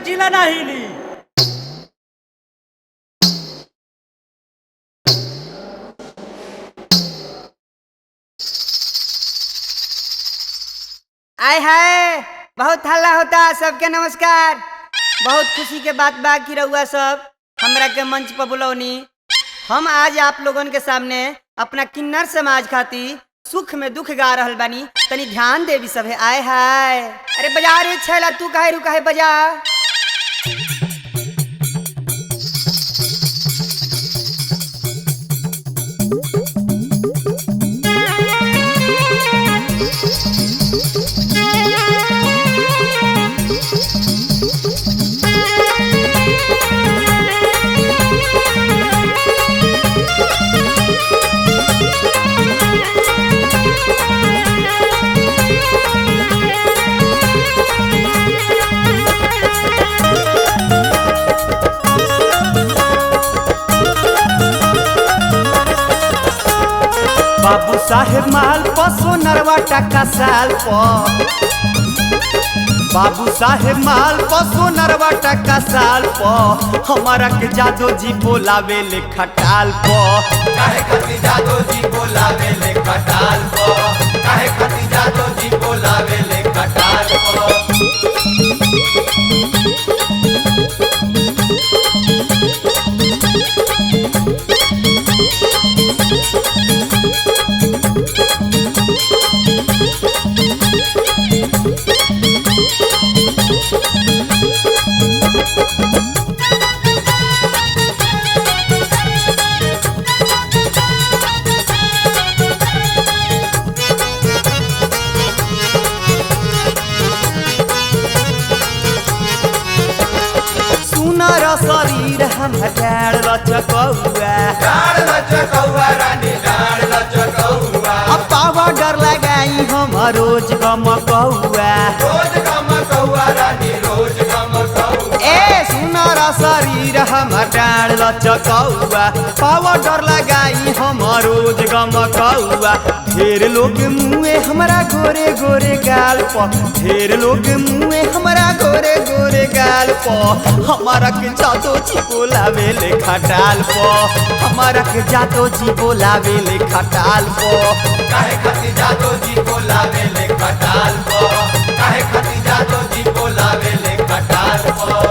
जिला ना हिली। आय हाय, बहुत हल्ला होता। सबके नमस्कार। बहुत खुशी के बात बा कि रउआ सब हमरा के मंच पर बुलौनी। हम आज आप लोगन के सामने अपना किन्नर समाज खातिर सुख में दुख गा रहल बानी। तनी ध्यान देवी सब है। आय हाय, अरे बजा रे छैला, तू काहे रुका है, बजा। बाबू साहेब माल पसो नरवा टका साल प बाबू साहेब माल पसो नरवा टका साल प हमारा के जादो जी बोलावे ले खटाल प काहे खातिर जादो जी बोलावे ले खटाल प काहे खातिर जादो जी बोलावे ले खटाल प सुनर शरीर हम डाड़ लचकौआ डाड़ लचकौआ रानी डाड़ लचकौआ अब पावा डर लगाई हम रोज गमकौआ रोज गमकौआ रानी रोज गमकौआ ए सुनर शरीर हम डाड़ लचकौआ पावा डर लगाई हम रोज गमकौआ ढेर लोग मुँहे हमरा गोरे गोरे गाल प ढेर लोग मुँहे हमरा गोरे गोरे गाल प हमारा के जादो जी बोलावे ले खटाल प हमारा के जादो जी बोलावे ले खटाल प काहे खातिर जादो जी बोलावे ले खटाल प काहे खातिर जादो जी बोलावे ले खटाल प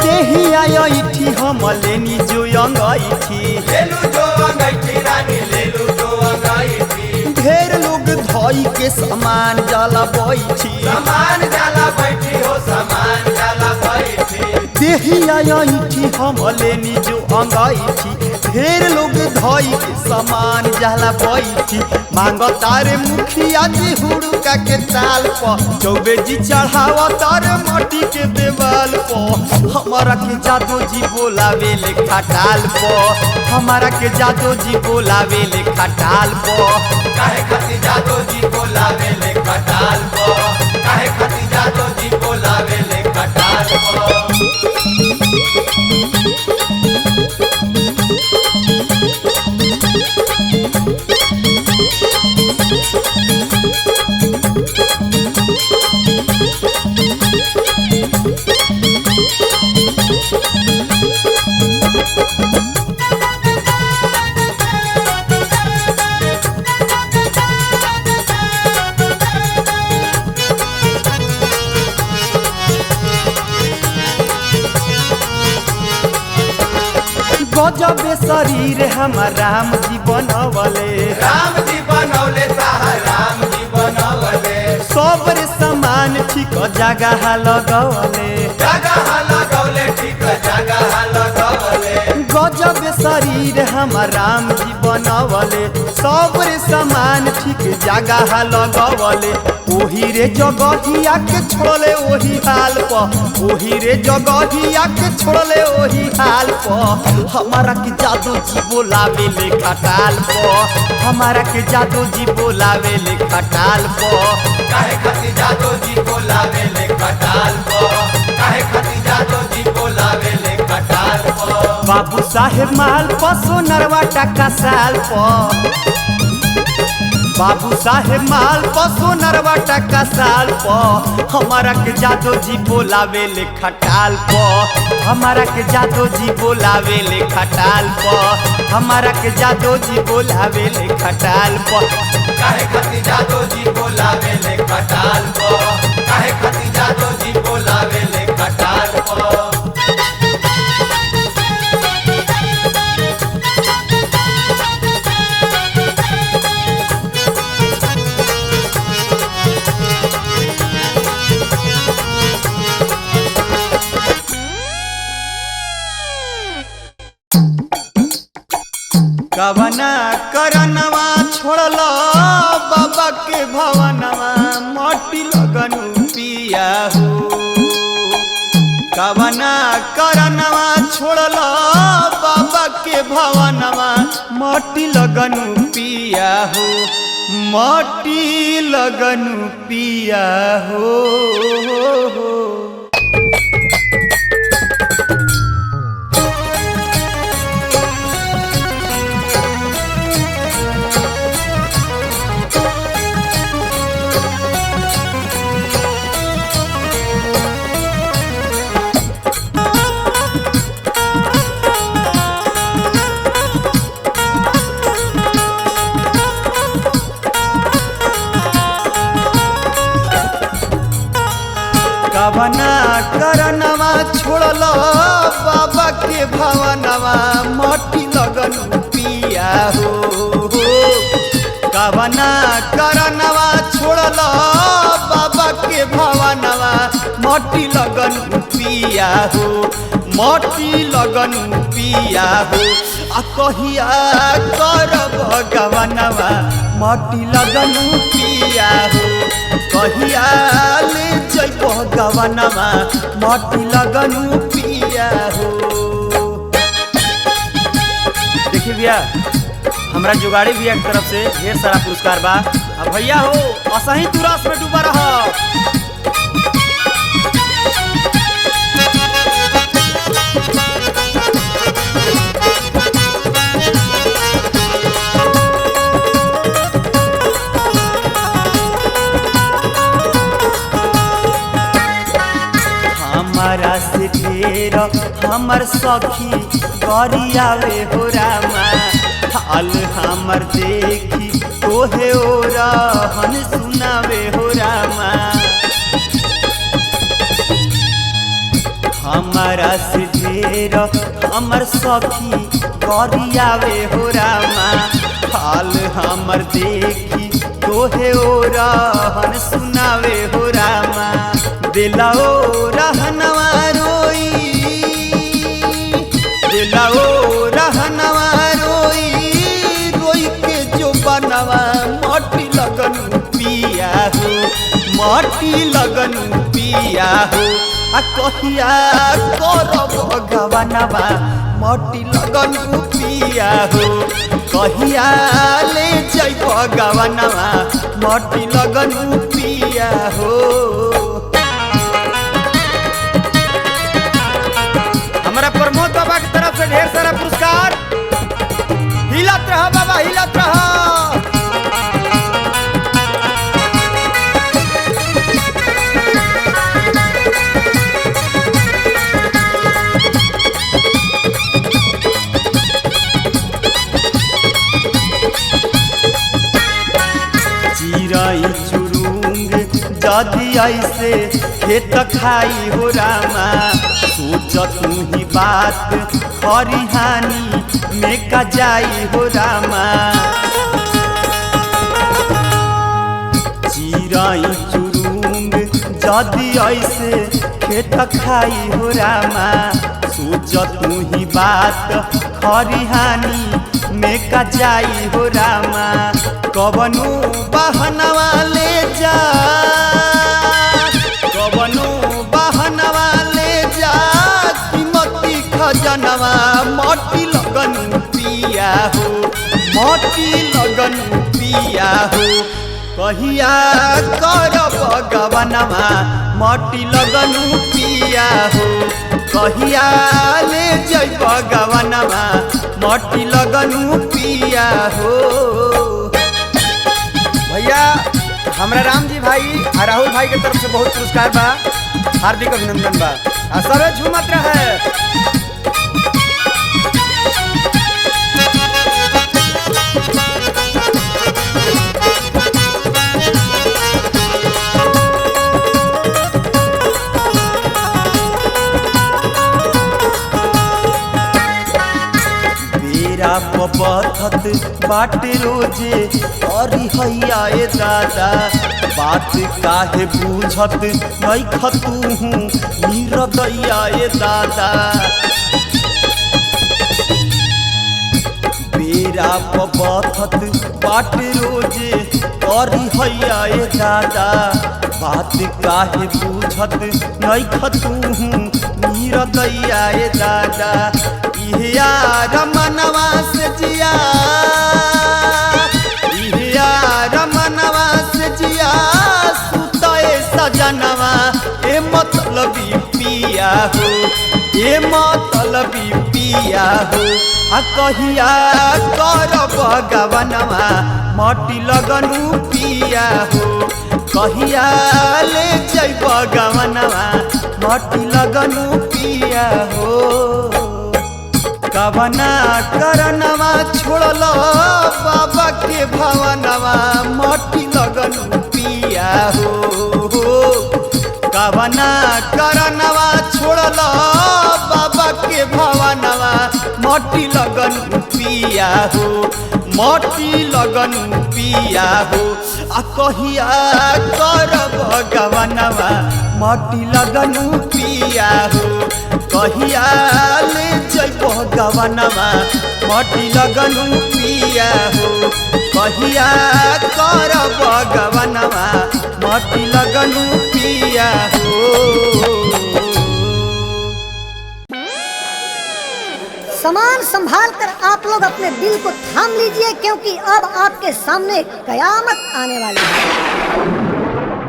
इठी हम लेनी जो अंगैठी लेलू जो अंगैठी रानी लेलू जो अंगैठी ढेर लोग धोई के सामान जाला बैठी सामान जाला बैठी हो सामान जाला बैठी देहिया इठी हम लेनी जो अंगैठी ढेर लोग धोई के सामान जाला बैठी मांग तारे मुखिया जी हुड़का के ताल प चौबे जी चढ़ावा तारे माटी के देवाल प हमारा के जादो जी बोलावे ले खटाल प हमारा के जादो जी बोलावे ले खटाल प काहे खातिर जादो जी बोलावे ले खटाल प काहे खातिर जादो जी बोलावे ले खटाल प गजब शरीर हमार राम जी बनवले राम जी बनौले ताहा राम जी बनौले सब रे सामान ठीक जगह लगवले जगह लगौले ठीक जगह लगौले गजब गजब शरीर हमार राम जी बनवले, सब रे सामान ठीक जगह लगवले। ओही रे जगहिया के छोड़ले ओही हाल प, ओही रे जगहिया के छोड़ले ओही हाल प। हमारा के जादू जी बोलावे ले खटाल प, हमारा के जादू जी बोलावे ले खटाल प। काहे खातिर जादो जी बोलावे ले खटाल पो, काहे खातिर जादो जी बोलावे ले खटाल पो। बाबू साहेब माल प सोनरवा टका साल प, बाबू साहेब माल प सोनरवा टका साल प। हमारा के जादो जी बोलावे ले खटाल प, हमारा के जादो जी बोलावे ले खटाल प, हमारा के जादो जी बोलावे ले खटाल प। काहे खातिर जादो जी बोलावे ले खटाल पो, काहे खातिर जादो जी बोलावे ले खटाल पो। कवना करनवा छोड़ला बाबा के भवनवा, माटी लगनु पिया हो। कवना करनवा छोड़ला बाबा के भवनवा, माटी लगनु पिया हो, माटी लगनु पिया हो। कवना करनवा छोड़ला बाबा के भवनवा, माटी लगनु पिया हो। कवना करनवा छोड़ला बाबा के भवनवा, माटी लगनु पिया हो, माटी लगनु पिया हो। आ कहिया करब गवनवा, माटी लगनु पिया हो। कहिया ले जइब गवनवा, माटी लगनु पिया हो। देखिए भैया, हमरा जुगाड़ी भैया की तरफ से ढेर सारा पुरस्कार बा। अब भैया हो असही तू रस में डूबा रह। हमारा से ढेर हमर सखी गरियावे हो रामा, हाल हमर देखी तोहे ओ रहन सुनावे हो रामा। हमारा से ढेर हमर सखी गरियावे हो रामा, हाल हमर देखी तोहे ओ रहन सुनावे हो रामा। दिलाओ रहनवा रोई, दिलाओ रहनवा रोई, रोई के जो बनवा, माटी लगनु पिया हो, माटी लगनु पिया हो। आ कहिया करब गवनवा, माटी लगनु पिया हो। कहिया ले जइब गवनवा, माटी लगनु पिया हो। हमारा प्रमोद बाबा की तरफ से ढेर सारा पुरस्कार। हिलत रहा बाबा, हिलत रहा। चिराई चुरुंग जदि ऐसे खेत खाई हो रामा, सोच तू ही बात खरिहानी में का जाई हो रामा। चिराई चुरुंग जदि ऐसे खेत खाई हो रामा, सोच तू ही बात खरिहानी में का जाई हो रामा कवनो बहनवा ले जा कवनो बहनवा ले जा कीमती खजनवा मोटी लगन पिया हो मोटी लगन पिया हो कहिया करब गवनवा मोटी लगन पिया हो कहिया ले जइब गवनवा मोटी लगन पिया हो। भैया हमरा राम जी भाई और राहुल भाई के तरफ से बहुत पुरस्कार बा, हार्दिक अभिनंदन बा। आ सबे झूमत रहे। बेरा पपथत बाट रोजे अरी हैया ए दादा बात काहे बूझत नहीं खतू हूँ नीरदैया ए दादा बेरा पपथत बाट रोजे अरी हैया ए दादा बात काहे बूझत नहीं खतू हूँ नीरदैया ए दादा इहिया रमनवा से जिया इहिया रमनवा से जिया सुतए सजनवा ए मतलबी पिया हो ए मतलबी पिया हो आ कहिया करब गवनवा मोटी लगनु पिया हो कहिया ले जइब गवनवा मोटी लगनु पिया हो कवना करनवा छोड़ल बाबा के भवनवा मोटी लगन पिया हो कवना करनवा छोड़ल बाबा के भवनवा मोटी लगन पिया हो मोटी लगन पिया हो आ कहिया करब गवनवा मोटी लगन पिया हो कहिया ले जइब गवनवा मोटी लगन पिया हो कहिया करब गवनवा मोटी लगन पिया हो। सामान संभाल कर आप लोग अपने दिल को थाम लीजिए क्योंकि अब आपके सामने कयामत आने वाली है।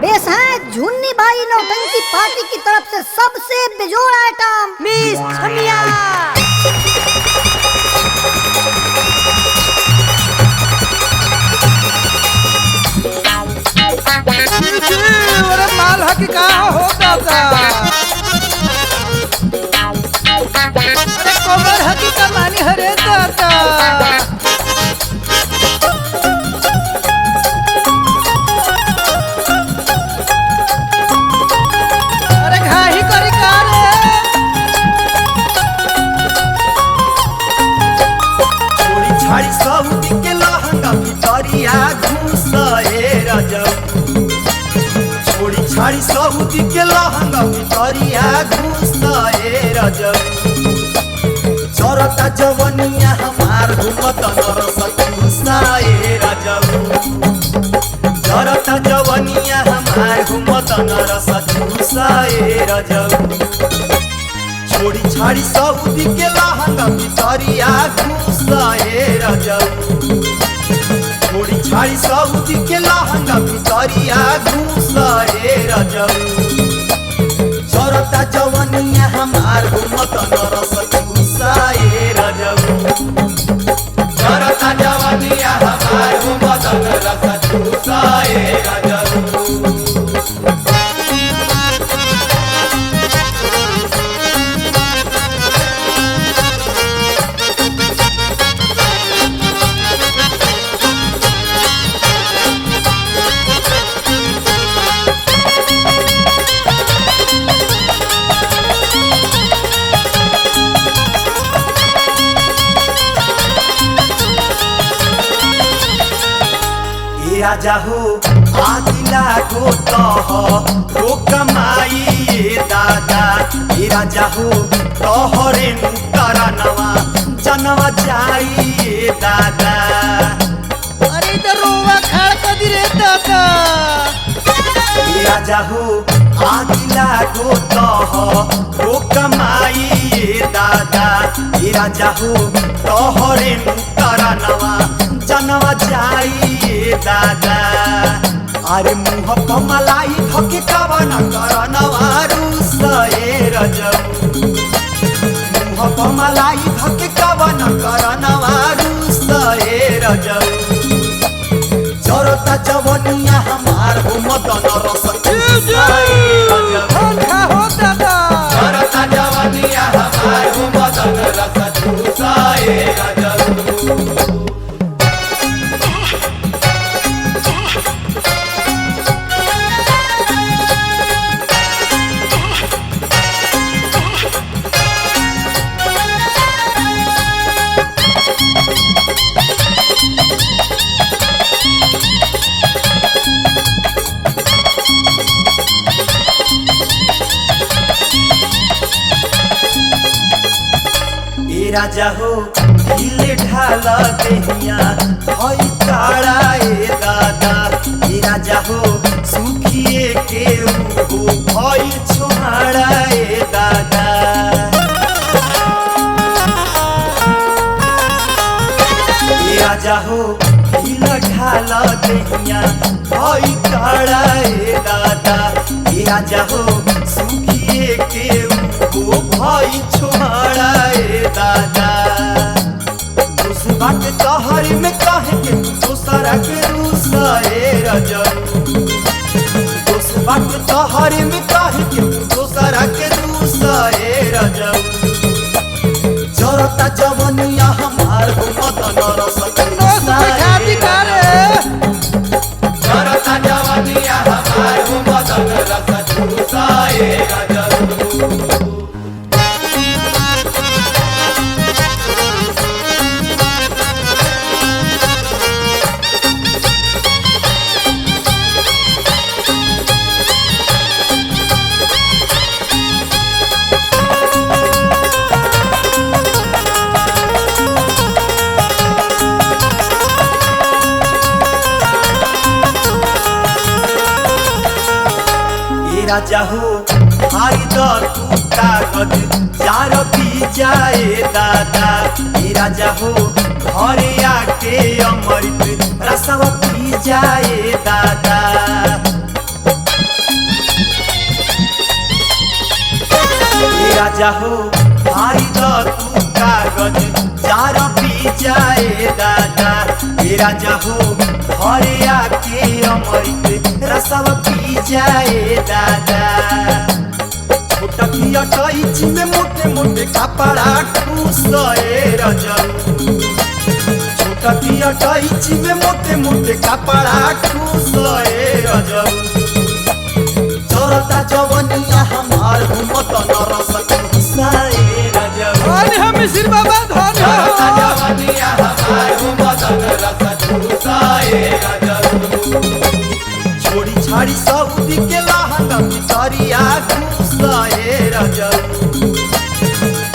पेश है झुन्नी बाई नौटंकी पार्टी की तरफ से सबसे बेजोड़ आइटम मिस छमिया। अरे माल हकी कहाँ हो दादा अरे कोमर हकी का मानी हरे दादा अरे घाही करी का रे छोड़ी छाड़ी सब के लहंगा भितरिया घुसए रजब छोड़ी छाड़ी सब के लहंगा भितरिया घुसए रजब चरता जवनिया हमार घुमत नरस घुसाए रजब चरता जवनिया हमार घुमत नरस घुसाए रजब छोड़ी छाड़ी सब के लहंगा भितरिया घुसए रजब छोड़ी छाड़ी सब के लहंगा भितरिया घुसए रजब चरता जवनिया हमार घुमत नरस घुसाए रजब चरता जवनिया हमार घुमत नरस घुसाए रजब राजा हो आदिला को तो कमाई दादा राजा हो तोहरे नुकरनवा जनवा जाई दादा। अरे इधर रोवा खाड़ कर दी रे दादा। राजा हो आगिला गो तह रो कमाई दादा। राजा हो तोहरे नुकरनवा जनवा जाई दादा। अरे मुँह पमलाई धके कवन करनवा रुसए रजऊ। मुँह पमलाई धके कवन करनवा रुसए रजऊ। जरता जवनिया हमार हो मदन रस चूसए रजऊ। हो दादा। जरता जवनिया हमार हो मदन रस चूसए रजऊ। राजा हो ढीले ढाला देहिया हई काड़ा ए दादा। राजा हो सुखिए के हो भई छोहाड़ा ए दादा। राजा हो ढीला ढाला देहिया हई काड़ा ए दादा। राजा हो सुखिए के हो भई छोहाड़ा ए दादा। उस बात तोहरी में कहे के दूसरा के रूसए रजऊ। उस बात तोहरी में कहे के दूसरा के रूसए रजऊ। जरता जवनिया हमार हो मदन रस चूसए रजऊ। जरता जवनिया हमार हो मदन रस चूसए रजऊ। राजा हो हारी दर तू कागज चार पी जाए दादा। राजा हो घरे आके अमृत रसव पी जाए दादा। राजा हो हारी दर तू कागज चार पी जाए दादा। राजा हो घरे आके अमृत रसव पी जाए दादा। छोटकिया टैची में मोटे मोटे कपड़ा ठूसए रजऊ। छोटकिया टैची में मोटे मोटे कपड़ा ठूसए रजऊ। जरता जवनिया हमार हो मदन रस चूसए रजऊ। अरे हम मिसिर बाबा धन जरता हो। जवनिया हमार हो मदन रस चूसए रजऊ। छोड़ी छाड़ी सऊदी के लहंगा भितरिया घुसए रजऊ।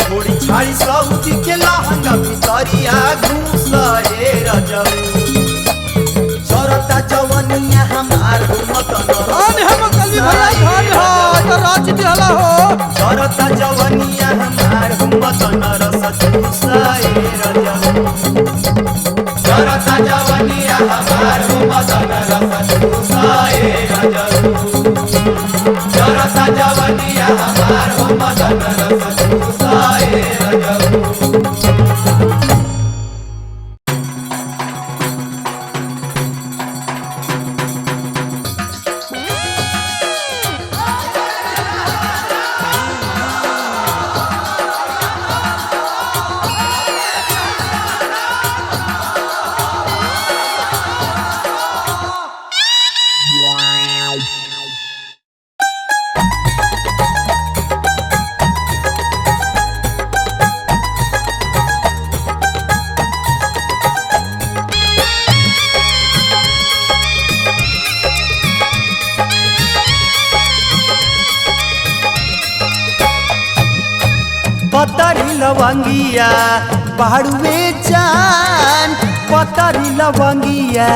छोड़ी छाड़ी सऊदी के लहंगा भितरिया घुसए रजऊ। जरता जवनिया हमार हो मदन धन हम कली भैया धन हो तो राज दिहला हो। जरता जवनिया हमार हो मदन रस चूसए रजऊ। जरता जवनिया हमार हो मदन रस चूसए रजऊ। जरता जवनिया हमार हो मदन रस चूसए रजऊ। लवंगिया बाड़ुए जान पतरी लवंगिया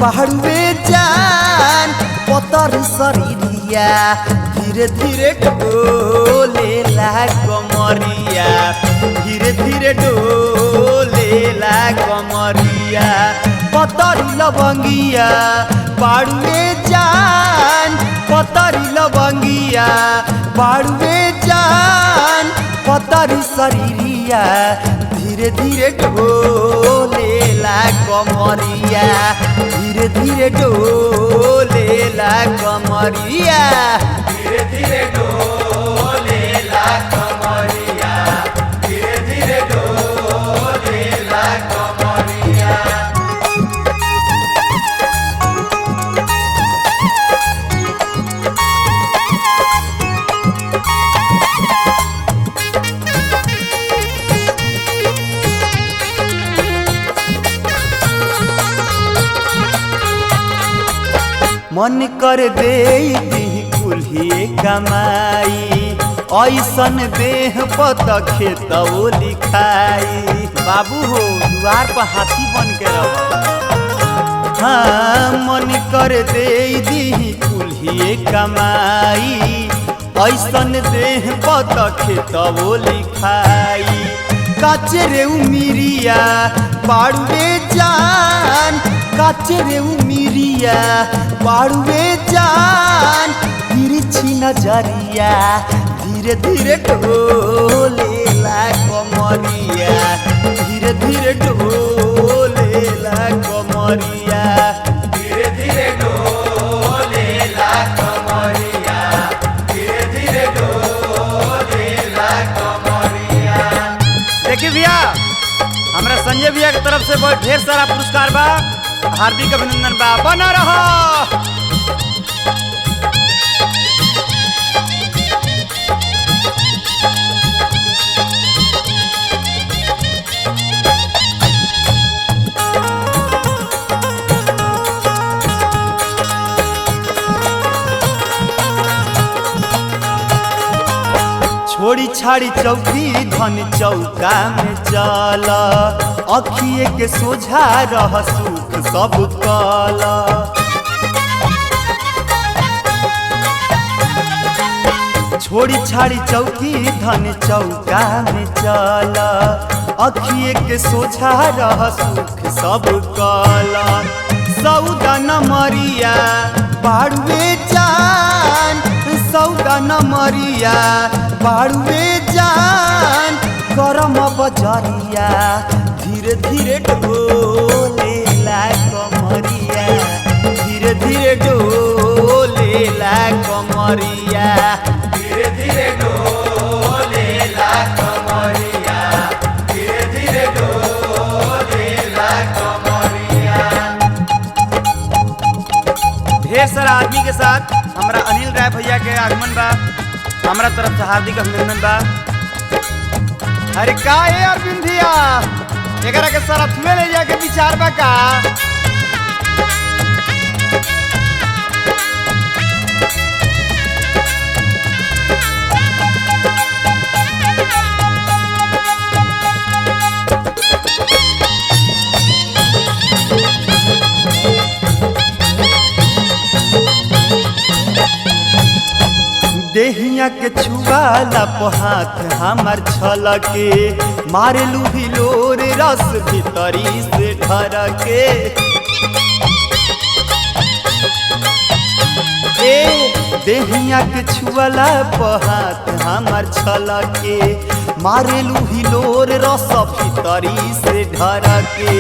बाड़ुए जान पतर शरीरिया धीरे धीरे डोले ला कमरिया धीरे धीरे डोले ला कमरिया पतरी लवंगिया बाड़ुए जान पतरी लवंगिया बाड़ुए जान पतरी शरीरिया धीरे धीरे डोले ला कमरिया धीरे धीरे डोले ला कमरिया धीरे धीरे डोले ला कमरिया धीरे धीरे डोले ला कमरिया मन कर दे कुल्हिए कमाई ऐसन देह पत खेतौ लिखाई बाबू हो द्वार पर हाथी बन के रह हाँ मन कर दे कुल्हिए कमाई ऐसन देह पत खेतौ लिखाई काचरे उमिरिया बाड़ुए जान काचरे उमिरिया बाड़ुए जान तिरछी नजरिया धीरे धीरे डोले ला कमरिया धीरे धीरे डोले ला कमरिया धीरे धीरे डोले ला कमरिया धीरे धीरे डोले ला कमरिया। देखिए भैया हमरा संजय भैया की तरफ से बहुत ढेर सारा पुरस्कार बा हार्दिक अभिनंदन बा बना रहो। छोड़ी छाड़ी चौकी धन चौका में चल अखिए के सोझा रह सुख सब कल छोड़ी छाड़ी चौकी धन चौका में चल अखिए के सोझा रह सुख सब कल सौदा नमरिया बाड़ुए जान सौदा नमरिया बाड़ुए जान करम बजरिया धीरे धीरे डोले ला कमरिया धीरे धीरे डोले ला कमरिया धीरे धीरे डोले ला कमरिया धीरे धीरे डोले ला कमरिया। ढेर सारा आदमी के साथ हमारा अनिल राय भैया के आगमन बा हमारा तरफ से हार्दिक अभिनंदन बा। अरे का है अरविंद भैया एकरा के सरथुए ले जाके विचार बा का देहिया के छुआला हाथ हमार छलके मारे लूही लोर रस भीतरी से ढरके देहिया के छुआला हाथ हमार छलके मारे लूही लोर रस भीतरी से ढरके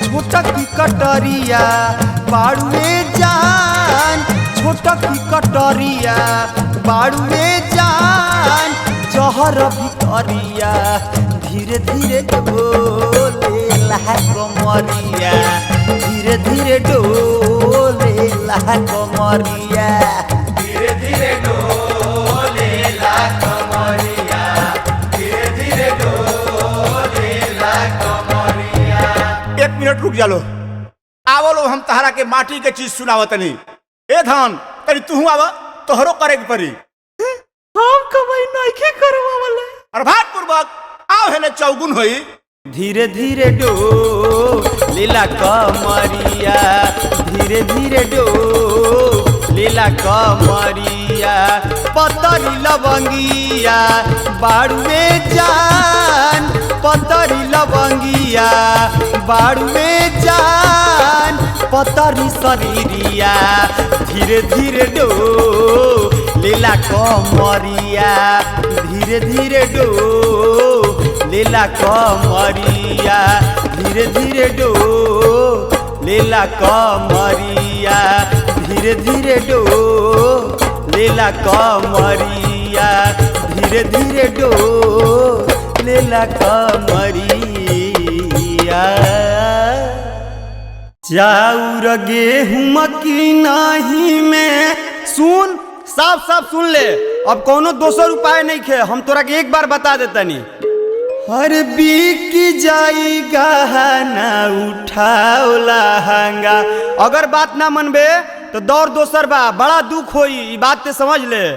छोटक की कटरिया बाड़ुए जान छोटक की कटरिया बाड़ुए जान जहर भितरिया धीरे धीरे डोले ला कमरिया धीरे धीरे डोले ला कमरिया धीरे धीरे डोले ला कमरिया धीरे धीरे डोले ला कमरिया। 1 मिनट रुक जालो आवो लो हम तहरा के माटी के चीज सुनावतनी ए धन तनी तू आवा तोहरो करे के पड़ी हम कमाई नइखे करवा वाला और भाट पूर्वक आओ तब हेले चौगुन होई। धीरे धीरे डो लीला कमरिया, धीरे धीरे डो लीला कमरिया, पतरी लवंगिया बाड़ुए जान, पतरी लवंगिया बाड़ुए जान, पतरी शरीरिया, धीरे धीरे डो लीला कमरिया, धीरे धीरे डो लीला कमरिया, धीरे धीरे डो लीला कमरिया, धीरे धीरे डो लीला कमरिया, धीरे धीरे डो लीला कमरिया। चाउर गेहूं की नहीं में सुन, साफ साफ सुन ले, अब कोनो दोसर उपाय नहीं खे, हम तोरा के एक बार बता देतनी। हर बिक जाई गहना उठाओ लहंगा, अगर बात ना मनबे तो दौर दोसर बा, बड़ा दुख होई, ई बात ते समझ ले।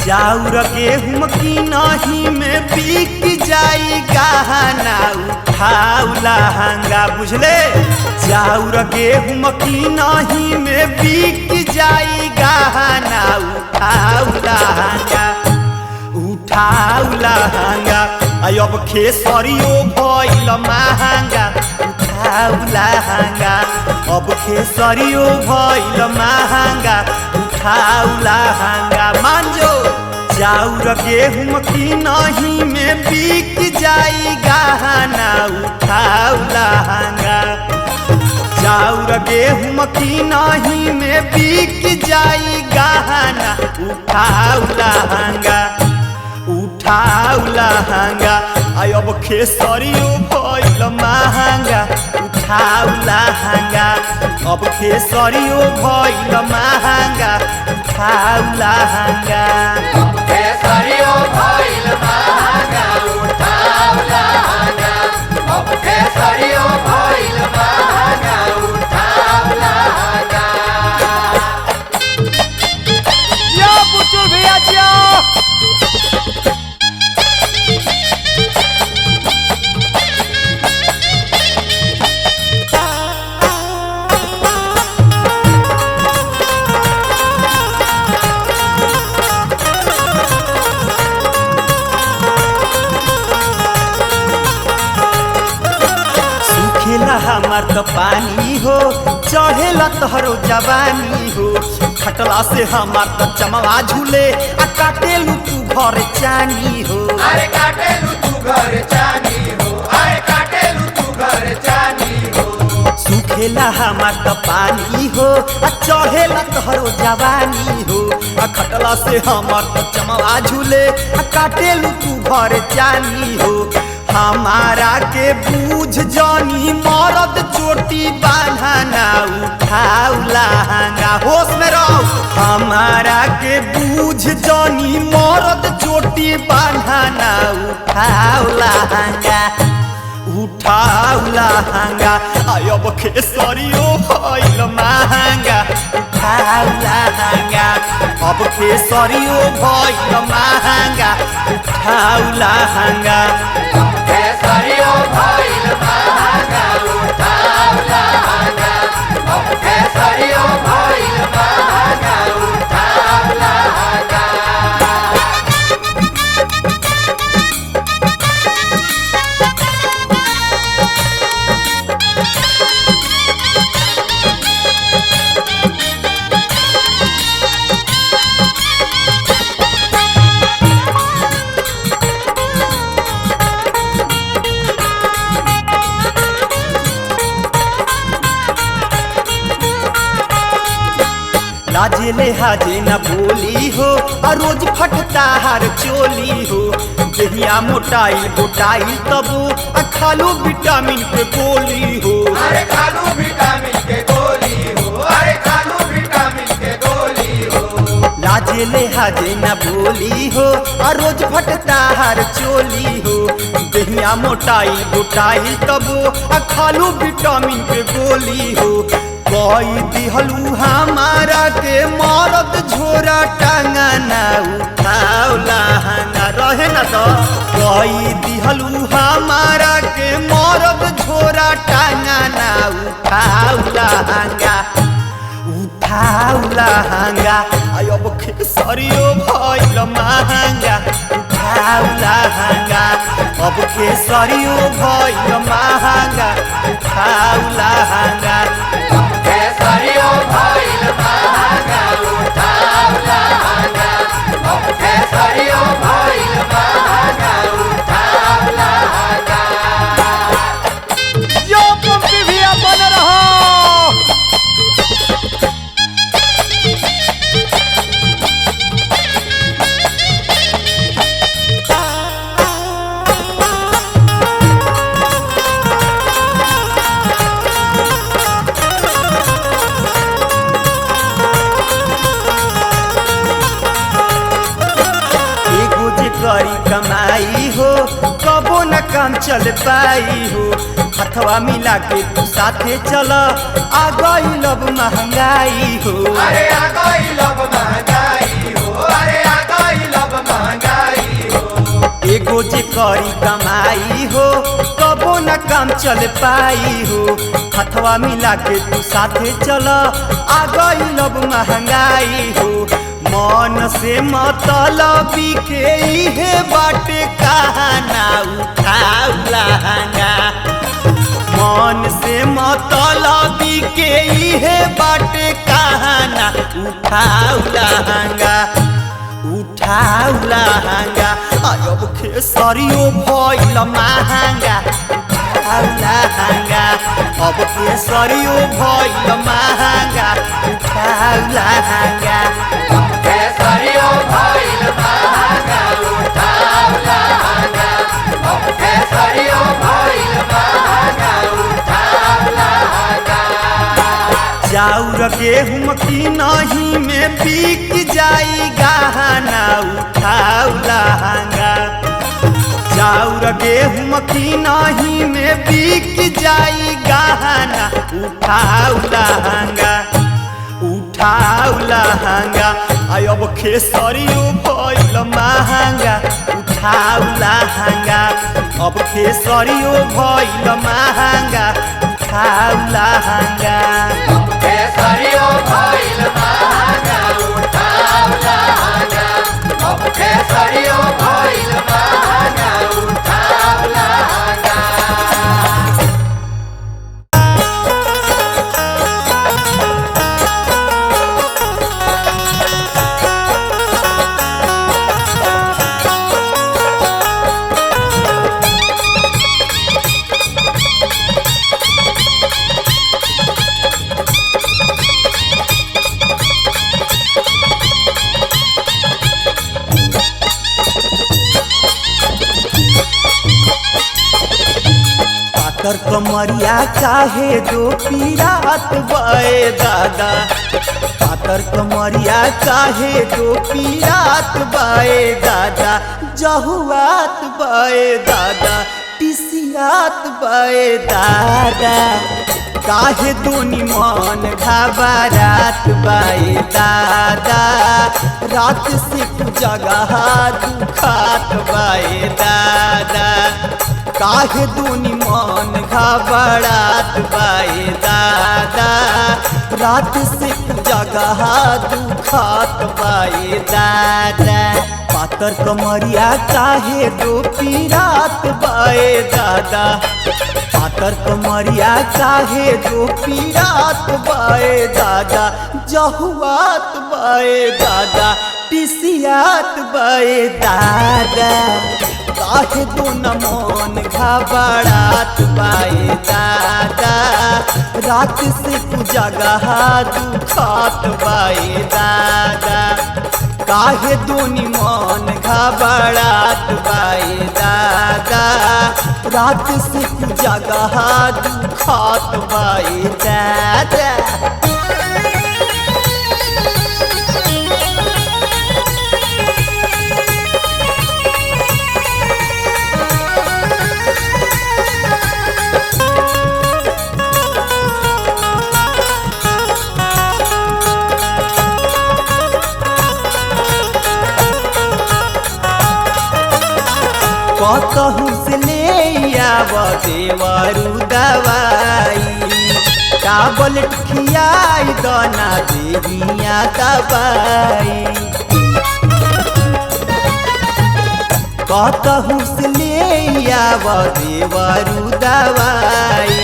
चाउर गेहूं की नहीं में बिक जाई गहना उठाऊ लहंगा, बुझले। चाउर गेहूं की नहीं में बिक जाई गहना उठाऊ लहंगा, उठाऊ लहंगा, अब खेसरियो भइल महंगा, उठाऊ लहंगा, अब खेसरियो भइल महंगा, उठाऊ लहंगा, मान जो। चाउर गेहूं की नहीं में बिक जाई गहना उठाऊ लहंगा, चाउर गेहूं की नहीं में बिक जाई गहना उठाऊ लहंगा, उठाऊ लहंगा, अब खेसरियो भइल महंगा, उठाऊ लहंगा, अब खेसरियो भइल महंगा, उठाऊ लहंगा, केसरियो भइल महंगा उठाऊ लहंगा, अब केसरियो भइल महंगा उठाऊ लहंगा। यो बुचुल भैया जियो। हमार तो पानी हो चढ़ेला तोहरो जवानी हो, खटला से हमार तो चमवा झूले आ काटेलू तू घर चानी हो। अरे काटेलू तू घर चानी हो, अरे काटेलू तू घर चानी हो। सूखेला हमार तो पानी हो आ चढ़ेला तोहरो जवानी हो, आ खटला से हमार तो चमवा झूले आ काटेलू तू घर चानी हो। हमारा के बूझ जानी मरद चोटी बांधना उठाऊ लहंगा, होश में रहो। हमारा के बूझ जानी मरद चोटी बांधना उठाऊ लहंगा, उठाऊ लहंगा, अब खेसरियो भइल महंगा, उठाऊ लहंगा, अब खेसरियो भइल महंगा, उठाऊ लहंगा, केसरियो भइल महंगा उठाऊ लहंगा, अब केसरियो भइल महंगा उठाऊ लहंगा। ले हाजे न बोली हो आ रोज फटता हर चोली हो दहिया मोटाइल गोटाइल तबो आ खालू विटामिन के गोली हो अरे खालू विटामिन के गोली हो, अरे खालू विटामिन के गोली हो। लाजे ले हाजे न बोली हो आ रोज फटता हर चोली हो दहिया मोटाइल गोटाइल तबो आ खालू विटामिन के गोली हो कोई दिहलू हमारा के मरद झोरा टांगना उठाओ लहंगा रहे न तो कोई दिहलू हमारा के मरद झोरा टांगना उठाओ लहंगा उठाओ लहंगा अब खेसरियो भइल महंगा उठाओ लहंगा अब खेसरियो भइल महंगा उठाओ लहंगा केसरियो भइल महंगा उठाओ लहंगा, अब केसरियो भइल महंगा उठाओ लहंगा। जो पंक्ति भी अपन रहो। एगो जे करी कमाई हो कबो न काम चल पाई हो हथवा मिला के तू साथे चल आ गई अब महंगाई हो अरे आ गई लब महंगाई हो, अरे आ गई लब महंगाई हो। एगो जे करी कमाई हो कबो न काम चल पाई हो हथवा मिला के तू साथे चल आ गई अब महंगाई हो मन से मतलबी के इहे बाटे कहाना उठाओ लहंगा मन से मतलबी के इहे बाटे कहाना उठाओ लहंगा उठाओ लहंगा अब खेसरियो भइल महंगा उठाओ लहंगा अब खेसरियो भइल महंगा उठाओ लहंगा केसरियो भइल महंगा उठाओ लहंगा, अब केसरियो भइल महंगा उठाओ लहंगा। चाउर गेहूं की नहीं में बिक जाई गहना उठाओ लहंगा चाउर गेहूं की नहीं में बिक जाई गहना उठाओ लहंगा उठाओ लहंगा अब खेसरियो भइल महंगा उठाओ लहंगा अब खेसरियो भइल महंगा उठाओ लहंगा केसरियो भइल महंगा उठाओ लहंगा, अब केसरियो भइल महंगा उठाओ लहंगा। पातर कमरिया काहे दो पीरात बए दादा पातर कमरिया काहे दो पीरात बए दादा जहुआत बए दादा टिसियात बए दादा काहे दोनी मन घबरात बए दादा रात से जगह दुखात बए दादा काहे दूनी मन घबरात बाए दादा रात से जगह दुखात बाए दादा पातर कमरिया काहे दो पीरात बाए दादा पातर कमरिया काहे दो पीरात बाए दादा जहुआत बाए दादा टिसियात बाए दादा काहे तो न मन घबरात बाए दादा रात से तू जगह दुखात बाए दादा काहे दोनी मन घबरात बाए दादा रात से तू जगह दुखात बाए दादा। कतहु से ले आव देवरू दवाई टाबलेट खियाई दना देहिया दवाई कतहु से ले आव देवरू दवाई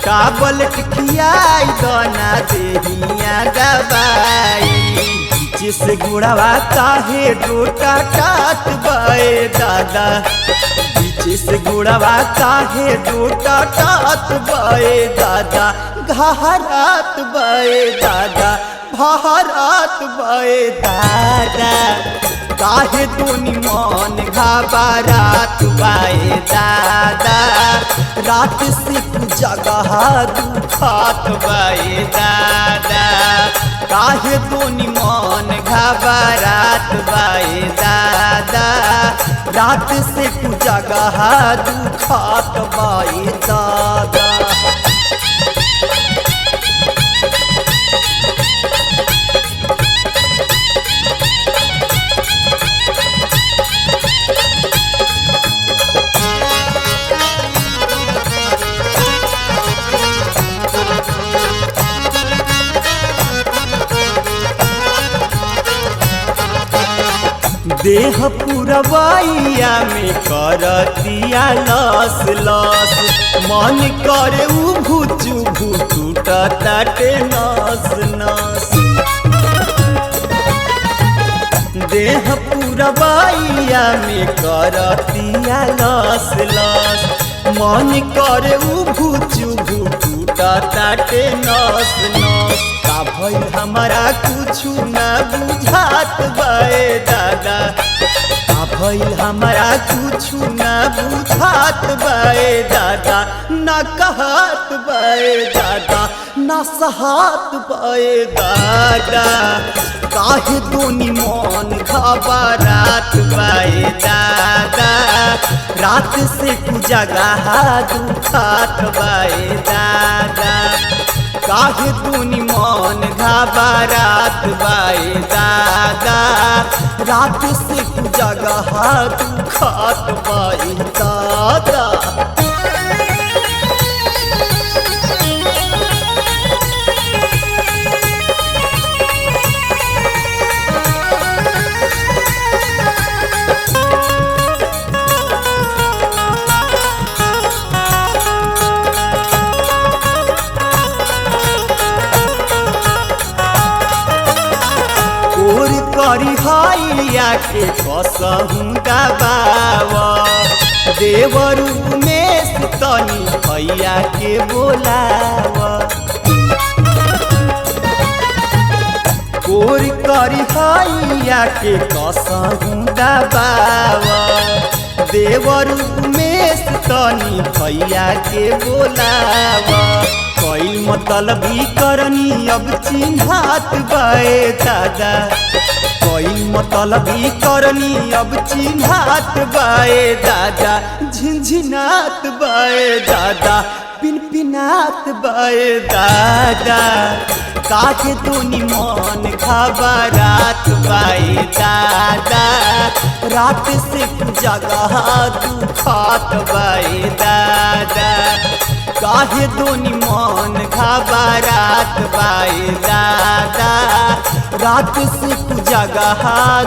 टाबलेट खियाई दना देहिया दवाई जिस गुड़ावा काहे डोटा टाट बाए दादा बीचे से गुड़ावा काहे डोटा टाट बाए दादा घहरात बाए दादा भारत बाए दादा काहे दोनी मन घबरात बाए दादा रात से जगह दुखात बाए दादा काहे दोनी मन घबरात बाए दादा रात से जगह दुखात बाए दादा। देह पुरवैया में करतिया लस लस मन करे उभुचु टूटताटे नस नस देह पुरवैया में करतिया लस लस मन करे उभुचु टूटताटे नस नस का भइल हमारा कुछु ना बुझात बाए दादा का भइल हमारा कुछु ना बुझात बाए दादा ना कहत बाए दादा ना सहात बाए दादा काहे दोनी मन घबरात बाए दादा रात से जगह दुखात बाए दादा काहे दोनी मन घबरात बाए दादा रात से जगह दुखात बाए दादा। करी हैया के कसहु दबावा देवरू में तनी हैया के बोलावा कोर करी हैया के कसहु दबावा देवरू में तनी हैया के बोलावा कोई मतलबी करनी अब चिन्हात बाए दादा कोई मतलबी करनी अब चिन्हात बाए दादा झिनझिनात बाए दादा पिनपिनात बाए दादा काहे दोनी मन घबरात बाए दादा रात से जगह दुखात बाए दादा काहे दोनी मन घबरात बाए दादा रात से जगह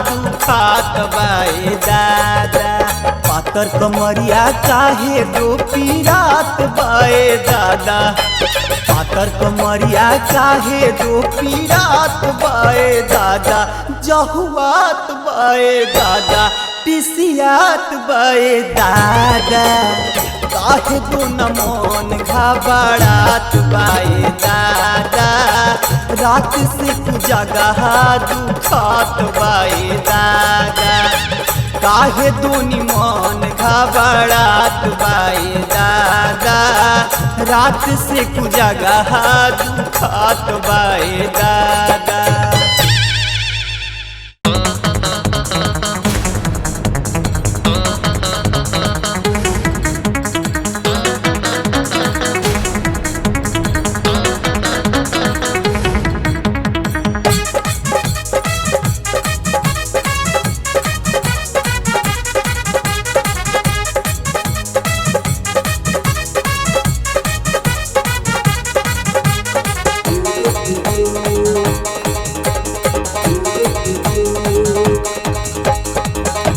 दुखात बाए दादा पातर कमरिया काहे दो पीरात बाए दादा पातर कमरिया काहे दो पीरात बाए दादा जहुआत बाए दादा टिसियात बाए दादा काहे दो न मन घबरात बाए दादा रात से जगह दुखात बाए दादा काहे दोनी मन घबरात बाए दादा रात से जगह दुखात बाए दादा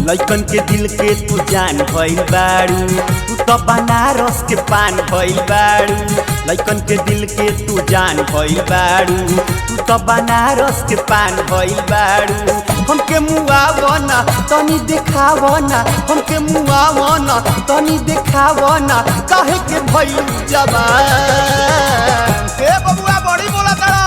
लइकन के दिल के तू जान भइल बारू तू तो बनारस के पान भइल बारू लइकन के दिल के तू जान भइल बारू तू तो बनारस के पान भइल बारू हमके मुआवना तनी देखावना हमके मुआवना तनी देखावना काहे के भइल जवान ए बबुआ बड़ी बोला करो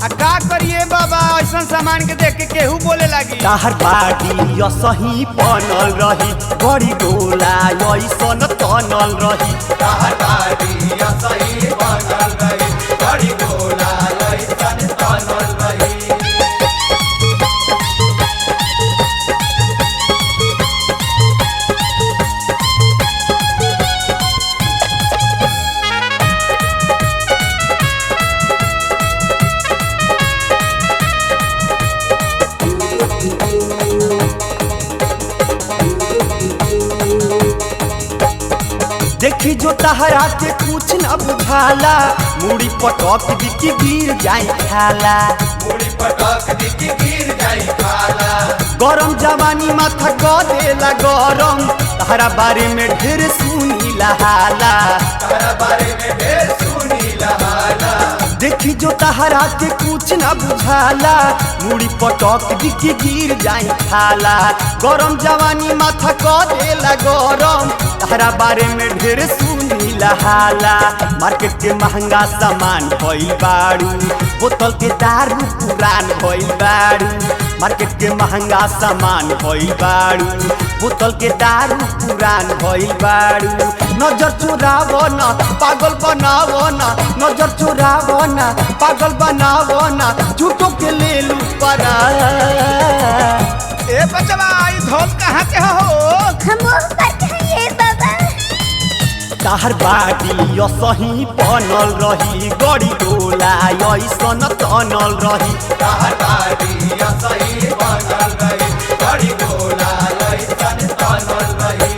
आ का करिए बाबा ऐसा सामान के देख के केहू बोले लागी ताहर बाटी असही बनल रही बड़ी गोला ऐसन तनल रही ताहर बाटी असही बनल रही बड़ी गोला ऐसन तनल रही देखी जो तहरा के कुछ न बुझाला मुड़ी पटक दिखी गिर जाई खाला मुड़ी पटक दिखी गिर जाई खाला गरम जवानी माथा क देला गरम तहरा बारे में ढेर सुनी लहाला तारा बारे में ढेर सुनी लहाला देखी जो तहरा के कुछ न बुझाला मुड़ी पटक दिखी गिर जाई खाला गरम जवानी माथा क देला गरम तहरा बारे में ढेर सुनी लहाला मार्केट के महंगा सामान भइल बारू बोतल के दारू पुरान भइल बारू मार्केट के महंगा सामान भइल बारू बोतल के दारू पुरान भइल बारू नजर चोरावो न पागल बनावो न नजर चोरावो न पागल बनावो न झूठों के ले लू परा ए बचवा ई धोल कहाँ के हो हम बताइए बाबा ताहर बाटी असही बनल रही गड़ी गोला ऐसन तनल रही ताहर बाटी असही बनल रही बड़ी गोला ऐसन तनल रही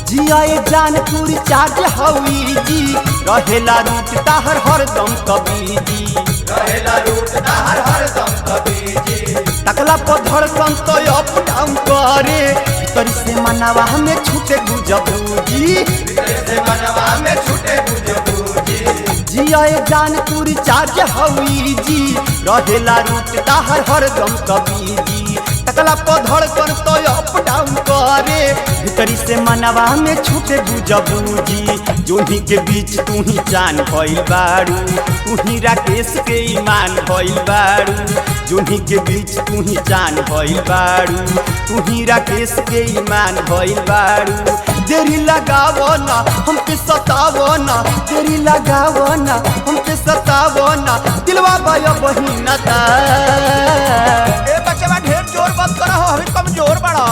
जियाए जान पूरी चार्ज हवी जी रहेला रूट ताहर हरदम कभी जी रहेला रूट ताहर हरदम कभी जी तकला पर धड़कन तो अप डाउन करे भीतर से मनावा हमें छूटे गुजबू जी भीतर से मनवा में छूटे बुझबू जी जियाए जान पूरी चार्ज हवी जी रहेला रूट ताहर हरदम कभी जी तकला पर धड़कन तो अप डाउन करे भीतरी से मनवा में छूटे गुजबू जी जोही के बीच तू ही जान भइल बारू तू ही राकेश के ईमान भइल बारू जोही के बीच तू ही जान भइल बारू तू ही राकेश के ईमान भइल बारू देरी लगावो ना हमके सतावो ना, देरी लगावो ना हमके सतावो ना, दिलवा बायो बहिना ता। ए बच्चा ढेर जोर मत करो, अभी कमजोर बड़ा।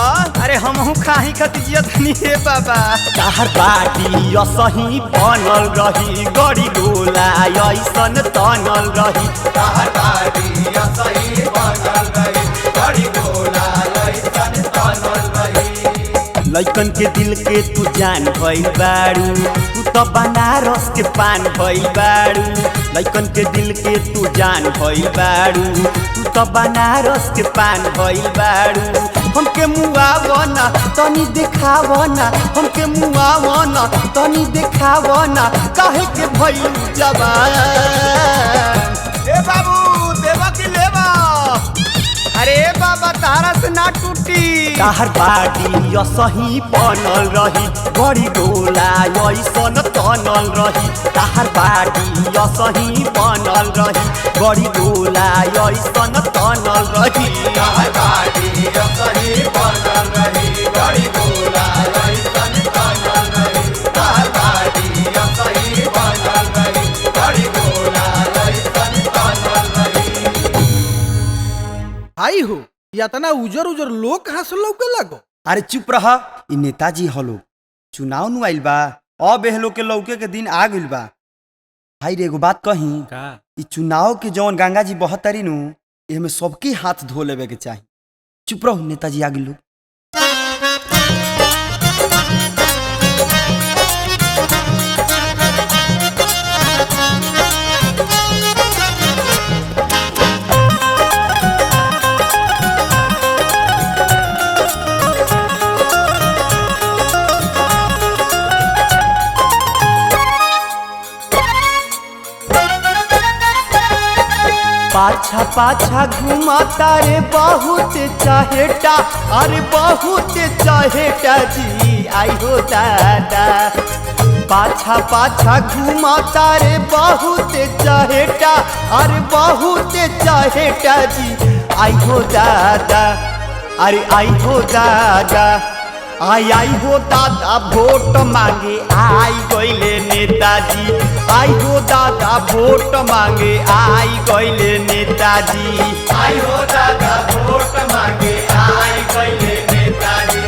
अरे हमहू खाही खतिजिया धनी हे बाबा। ताहर बाटी असही बनल रही, गड़ी गोला ऐसन तनल रही। ताहर बाटी असही बनल रही, गड़ी गोला ऐसन तनल रही। लइकन के दिल के तू जान भइल बारू, तू तो बनारस के पान भइल बारू। लइकन के दिल के तू जान भइल बारू, तू तो बनारस के पान भइल बारू। हमके मुआवो ना तनी देखावो ना, हमके मुआवो ना तनी देखावो ना, काहे के भइल जवान। ए बाबू देवा की लेवा। अरे बाबा तारा से ना टूटी। ताहर बाटी असही बनल रही, बड़ी गोला ऐसन तनल रही। ताहर बाटी असही बनल रही, बड़ी गोला ऐसन तनल रही। ताहर बाटी असही बनल रही, गड़ी गोला ऐसन तनल रही। ताहर बाटी असही बनल रही, गड़ी गोला ऐसन तनल रही। भाई हो इतना उजर उजर लोग कहाँ से लौके लगो। अरे चुप रह, इ नेताजी हलो, चुनाव नु आइल बा, अब एहलो के लौके के दिन आ गइल बा। भाई रे एगो बात कही का, इ चुनाव के जौन गंगा जी बहतरी नु, एमे सबके हाथ धो लेवे के चाही। चुप रहो, नेताजी आ गइल। पाछा पाछा घुमाता रे बहुत चाहेटा, अरे बहुत चाहेटा जी आई हो दादा। पाछा पाछा घुमाता रे बहुत चाहेटा, अरे बहुत चाहेटा जी आई हो दादा। अरे आई हो दादा, आई हो दादा वोट मांगे आई गइले नेताजी। आई हो दादा वोट मांगे आई गइले नेताजी। आई हो दादा वोट मांगे आई गइले नेताजी।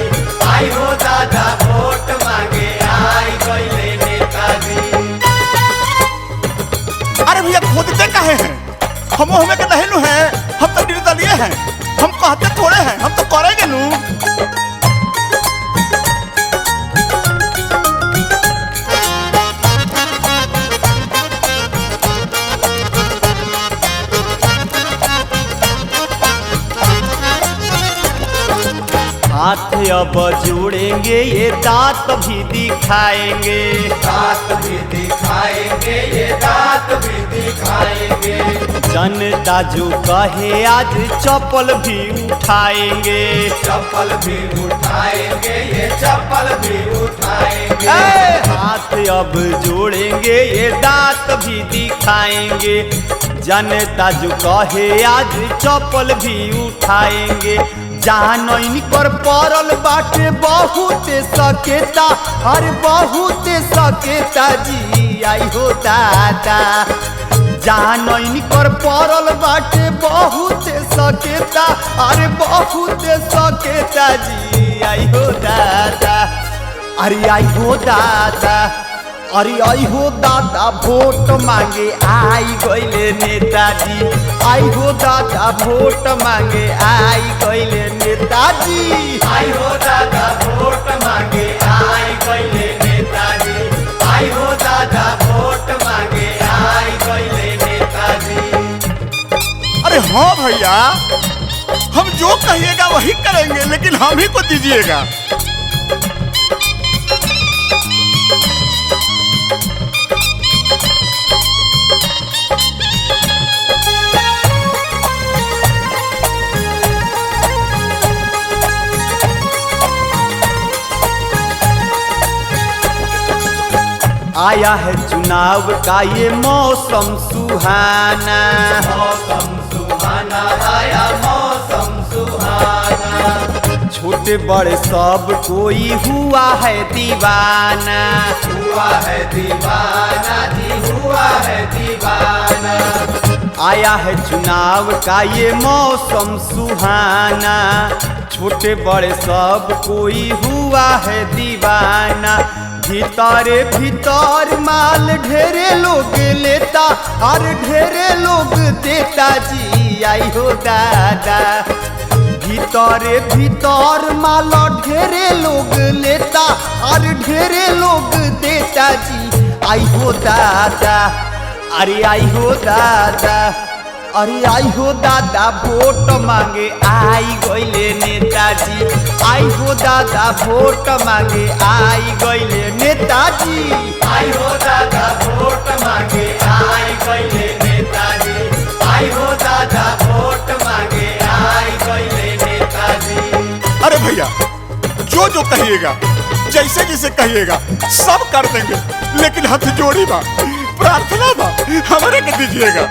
आई हो दादा वोट मांगे आई गइले नेताजी। अरे भैया खोदते काहे हैं? हम हमें के नहीं नु हैं, हम तो निर्दलीय हैं, हम कहते थोड़े हैं, हम तो करेंगे नु। हाथ अब जोड़ेंगे ये दांत भी दिखाएंगे। दांत भी दिखाएंगे, ये दांत भी दिखाएंगे। जनता जो कहे आज चप्पल भी उठाएंगे। चप्पल भी उठाएंगे, ये चप्पल भी उठाएंगे। हाथ अब जोड़ेंगे ये दांत भी दिखाएंगे। जनता जो कहे आज चप्पल भी उठाएंगे। जान पर पड़ल बाटे बहुत सकेता, अरे बहुत सकेता जी आई हो दादा। जान पर पड़ल बाटे बहुत सकेता, अरे बहुत सकेता जी आई हो दादा। अरे आई हो दादा, अरे आई हो दादा वोट मांगे आई गइले नेताजी। आई हो दादा वोट मांगे आई गइले नेताजी। आई हो दादा वोट मांगे आई गइले नेताजी। आई हो दादा वोट मांगे आई गइले नेताजी। अरे हाँ भैया, हम जो कहिएगा वही करेंगे, लेकिन हम ही को दीजिएगा। आया है चुनाव का ये मौसम सुहाना। मौसम सुहाना आया, मौसम सुहाना। छोटे बड़े सब कोई हुआ है दीवाना। हुआ है दीवाना जी, हुआ है दीवाना। आया है चुनाव का ये मौसम सुहाना, छोटे बड़े सब कोई हुआ है दीवाना। भीतर भीतर माल ढेरे लोग लेता और ढेरे लोग देता जी, आई हो दादा। भीतर भीतर माल ढेरे लोग लेता और ढेरे लोग देता जी, आई हो दादा। अरे आई हो दादा, अरे आई हो दादा, वोट मांगे आई गइले नेताजी। आई हो दादा, वोट मांगे आई गइले नेताजी। आई हो दादा वोट मांगे आई गइले नेताजी। आई हो दादा वोट मांगे आई गइले नेताजी। अरे भैया, जो कहिएगा, जैसे जैसे कहिएगा सब कर देंगे, लेकिन हाथ जोड़ी बा, प्रार्थना बा, हमारे के दीजिएगा।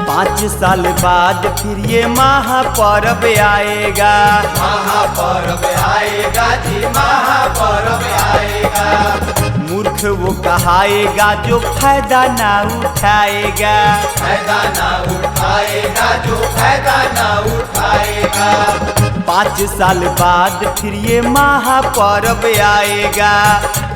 पाँच साल बाद फिर ये महापर्व आएगा। महापर्व आएगा जी, महापर्व आएगा। मूर्ख वो कहाएगा जो फायदा ना उठाएगा। फायदा ना उठाएगा जो फायदा ना उठाएगा। 5 साल बाद फिर ये महापर्व आएगा।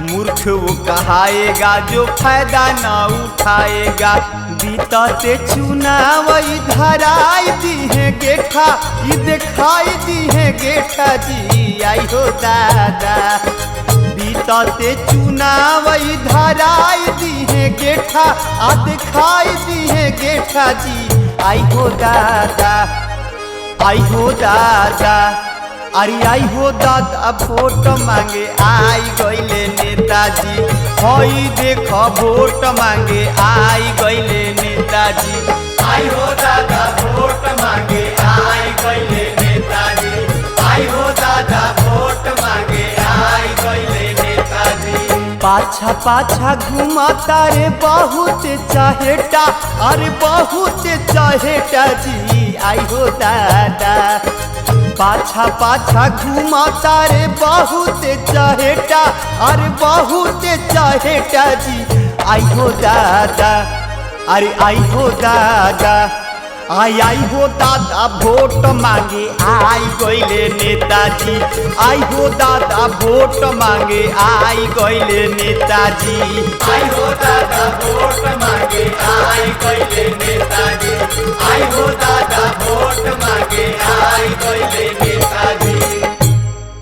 मूर्ख वो कहाएगा जो फायदा ना उठाएगा। बीतते चुनाव इधर आई दी है गेठा, ये दिखाई दी है गेठा जी, आई हो दादा। बीतते चुनाव इधर आई दी है गेठा, आ दिखाई दी है गेठा जी, आई हो दादा, आई हो दादा। अरे आई हो दादा, वोट मांगे आई गइले नेताजी। हई देख वोट मांगे आई गइले नेताजी। आई हो दादा वोट मांगे आई गइले नेताजी। आई हो दादा वोट मांगे आई गइले नेताजी। पाछा पाछा घुमाता रे बहुत चाहेटा, अरे बहुत चाहेटा जी, आई हो दादा। पाछा पाछा घुमाता रे बहुत चाहेटा, अरे बहुत चाहेटा जी, आई हो दादा। अरे आई हो दादा, आई हो दादा, वोट मांगे आई गइले नेताजी। आई हो दादा, वोट मांगे आई गइले नेताजी। आई हो दादा वोट मांगे आई गइले नेताजी। आई हो दादा वोट